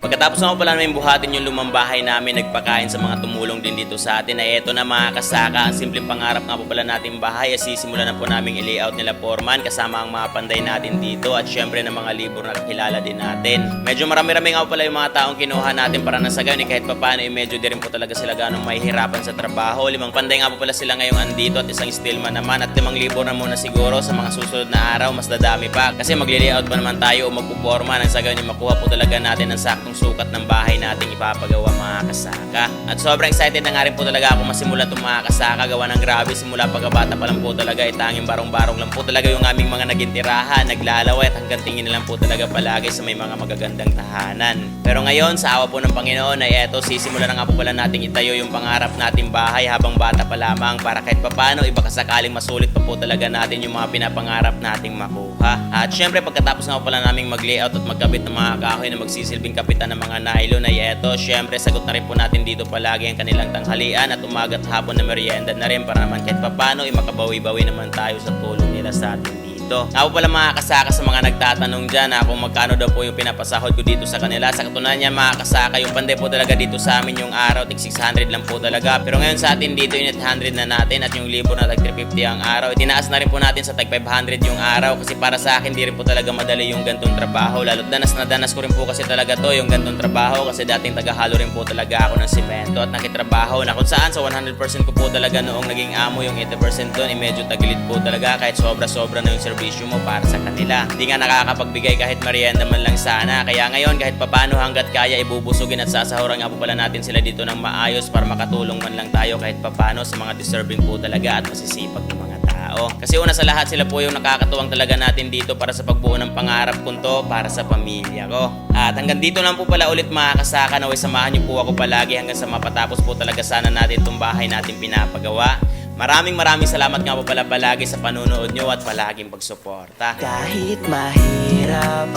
Pagkatapos naman pala namin buhatin yung lumang bahay namin, nagpakain sa mga tumulong din dito sa atin, ay eto na mga kasaka, ang simpleng pangarap nga po pala natin bahay, ay sisimulan na po namin i-layout nila foreman kasama ang mga panday natin dito at syempre ng mga libro na kakilala din natin. Medyo marami-rami nga po pala yung mga taong kinuha natin para nasa gayon, kahit papaano medyo di rin po talaga sila ganong mahihirapan sa trabaho. 5 panday nga po pala sila ngayong andito at isang stillman naman at 5 libo na muna siguro sa mga susunod na araw, mas dadami pa kasi magli-layout pa naman tayo o magpuporma nang sa gayon makuha po talaga natin ang saktong sukat ng bahay nating ipapagawa mga kasaka. At sobrang excited na nga rin po talaga ako masimula itong mga kasaka, gawa ng grabe simula pagkabata pa lang po talaga ay tanging barong-barong lang po talaga yung aming mga naging tirahan, naglalawet hanggang tingin na lang po talaga palagi sa may mga magagandang tahanan. Pero ngayon sa awa po ng Panginoon ay eto, sisimula na nga po pala nating itayo yung pangarap nating bahay habang bata pa lamang para kahit papano iba kasakaling masulit pa po talaga natin yung mga pinapangarap nating makuha. At syempre pagkatapos nga po pala naming mag-layout at magkabit ng mga kahoy na magsisilbing kapitan ng mga nylon ay eto, syempre sagot na rin po natin dito palagi ang kanilang tanghalian at umaga at hapon na merienda na rin para naman kahit papano makabawi-bawi naman tayo sa tulong nila sa atin dito. Ako pala mga kasaka sa mga nagtatanong dyan kung magkano daw po yung pinapasahod ko dito sa kanila. Sa katunayan mga kasaka, yung panday po talaga dito sa amin yung araw, tig 600 lang po talaga. Pero ngayon sa atin dito yung 800 na natin at yung libo na tag 350 ang araw. Itinaas na rin po natin sa tag 500 yung araw kasi para sa akin di rin po talaga madali yung gantong trabaho. Lalo't danas na danas ko rin po kasi talaga to yung gantong trabaho kasi dating tagahalo rin po talaga ako ng simento at nakitrabaho na kung saan sa 100% ko po talaga noong naging amo yung 80% doon medyo tagilid po talaga kahit sobra-sobra na yung servisyo mo para sa kanila. Hindi nga nakakapagbigay kahit merienda man lang sana. Kaya ngayon kahit papano hanggat kaya ibubusugin at sasahuran nga po pala natin sila dito ng maayos para makatulong man lang tayo kahit papano sa mga deserving po talaga at masisipag ng mga tao. Kasi una sa lahat sila po yung nakakatuwang talaga natin dito para sa pagbuo ng pangarap ko to para sa pamilya ko. At hanggang dito lang po pala ulit mga kasaka, naway samahan niyo po ako palagi hanggang sa mapatapos po talaga sana natin itong bahay natin pinapagawa. Maraming salamat nga po pala palagi sa panunood nyo at palaging pagsuporta. Kahit mahirap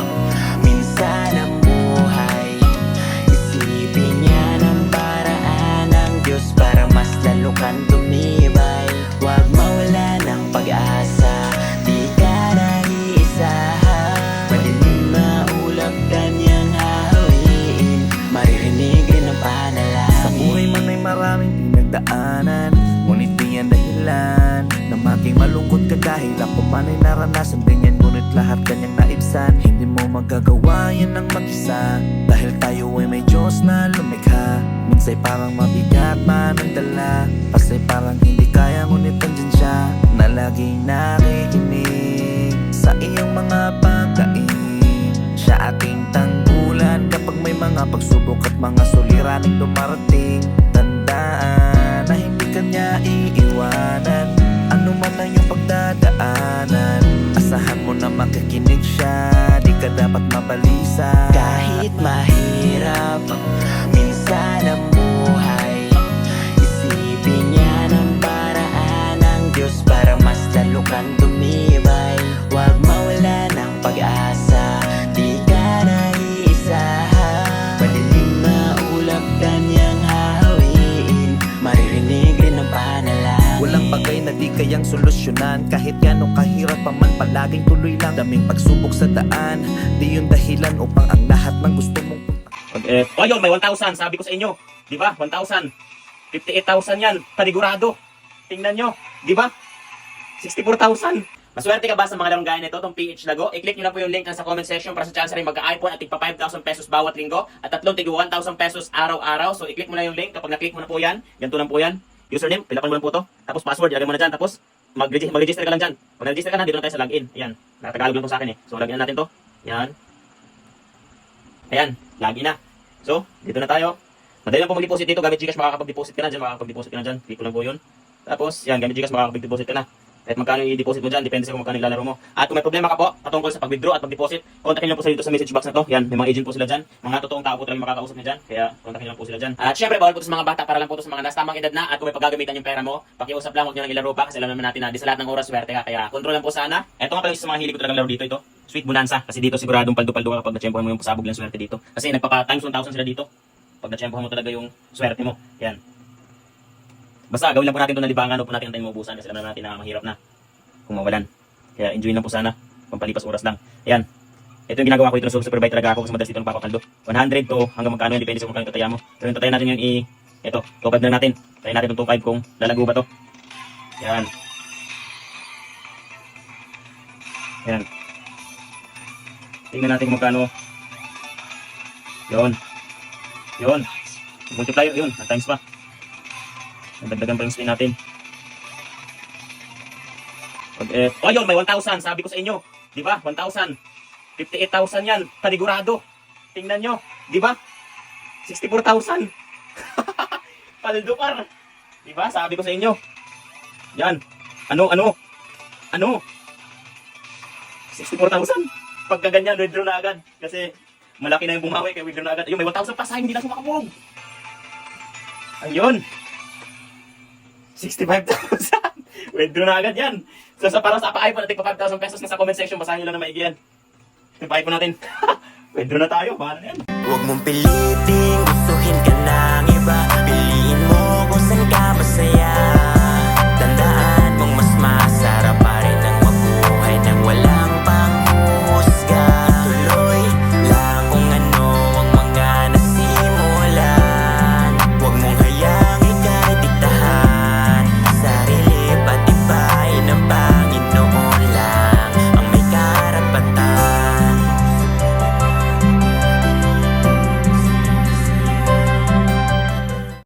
minsan ang buhay, isipin niya ng paraan ng Diyos para mas lalo kang tumibay. Huwag mawala ng pag-asa, di ka naiisahan. Madilim na ulap kanyang hahawiin, maririnig rin ang panalangin. Sa buhay man ay maraming pinagdaanan, ngunit di yan dahilan na maging malungkot ka dahil ako man ay naranasan din yan. Ngunit lahat kanyang naibsan, hindi mo magagawa yan ng mag-isa dahil tayo ay may Diyos na lumikha. Minsa'y parang mabigat man ang dala, pasa'y parang hindi kaya, ngunit andyan siya na laging nakikinig sa iyong mga pagkain. Siya ating tanggulan kapag may mga pagsubok at mga suliraning dumarating. Tandaan na hindi kanya iiwanan, ano man ang iyong pagdadaanan. Asahan mo na makikinig siya, di ka dapat mabalisa. Kahit mahirap minsan ang buhay, isipin niya ng paraan ng Diyos para mas lalo kang tumibay. Huwag mawala ng pag-asa, di ka naiisahan. Madilim na ulap kanyang hahawiin, maririnig rin ang panalangin. Walang bagay na di kayang solusyonan, kahit gano'ng kahirap pa man palaging tuloy lang. Daming pagsubok sa daan, di yung dahilan upang ang lahat ng gusto mong Ayun, may 1,000 sabi ko sa inyo, di ba? 1,000, 58,000 yan, panigurado. Tingnan nyo, di ba? 64,000. Maswerte ka ba sa mga larong gaya nito, itong PH Lago? I-click nyo lang po yung link sa comment section para sa chance rin magka-iPhone at tigpa 5,000 pesos bawat linggo at tatlong tig 1,000 pesos araw-araw. So i-click mo lang yung link. Kapag na-click mo na po yan, ganito lang po yan. Username, pilapan mo lang po to. Tapos password, ilagay mo na dyan. Tapos mag-register ka lang dyan. Pag na-register ka na, dito na tayo sa login. Ayan, nakatagalog lang po sa akin So login na natin to. Yan. Ayan, login na. So, dito na tayo. Madali lang po mag-deposit dito. Gamit Gcash makakapag-deposit ka na dyan. Makakapag-deposit ka na dyan. Click ko lang po yun. Tapos, yan, gamit Gcash makakapag-deposit ka na. At magkano i-deposit mo dyan, depende sa kung magkano ilalaro mo. At kung may problema ka po patungkol sa pag-withdraw at pag-deposit, kontakin lang po sila dito sa message box na to. Yan, may mga agent po sila dyan. Mga totoong tao po talagang makakausap niya dyan. Kaya kontakin lang po sila dyan. At syempre, bawal po sa mga bata para lang po to sa mga nasa tamang edad na. At kung may paggagamitan yung pera mo, pakiusap lang, huwag nyo lang ilaro pa kasi alam naman natin na di sa lahat ng oras swerte ka. Kaya kontrol lang po sana. Ito nga pala isa sa mga hilig ko talagang laro dito, ito. Sweet Bonanza. Kasi dito siguradong paldo-paldo ka kapag na-tsempohan mo yung pasabog lang swerte dito. Kasi nagpapa-times 1,000 sila dito. Pag na-tsempohan mo talaga yung swerte mo. Yan. Basta gawin lang po natin ito na libangan o po natin antayin maubusan kasi alam natin na mahirap na kung mawalan. Kaya enjoy lang po sana. Pampalipas oras lang. Ayan. Ito yung ginagawa ko, ito na super bite talaga ako kasi madalas dito nagpapakaldo. 100 to hanggang magkano, depende sa kung magkano tataya mo. Pero yung tataya natin yung ito, 2.5 na natin. Tayo natin itong 2.5 kung lalago ba to. Yan. Yan. Tingnan natin kung magkano. Yun. Yun. Multiply yun. At times pa. Nagdagdagan pa yung spin natin. Ayun, may 1,000. Sabi ko sa inyo. Di ba? 1,000. 58,000 yan. Panigurado. Tingnan nyo. Di ba? 64,000. Paldo par. Di ba? Sabi ko sa inyo. Yan. Ano? 64,000. Pagka ganyan, withdraw na agad. Kasi malaki na yung bumawi, kaya withdraw na agad. Ayun, may 1,000 pa sa hindi na sumakabog. Ayun. 65,000. Withdraw na agad yan. So, para sa pa-iPhone, natin pa 5,000 pesos na sa comment section. Basahin nyo lang na maigi yan. Yung pa-iPhone natin. Withdraw na tayo. Bahala na yan. Huwag mong piliting gustuhin ka na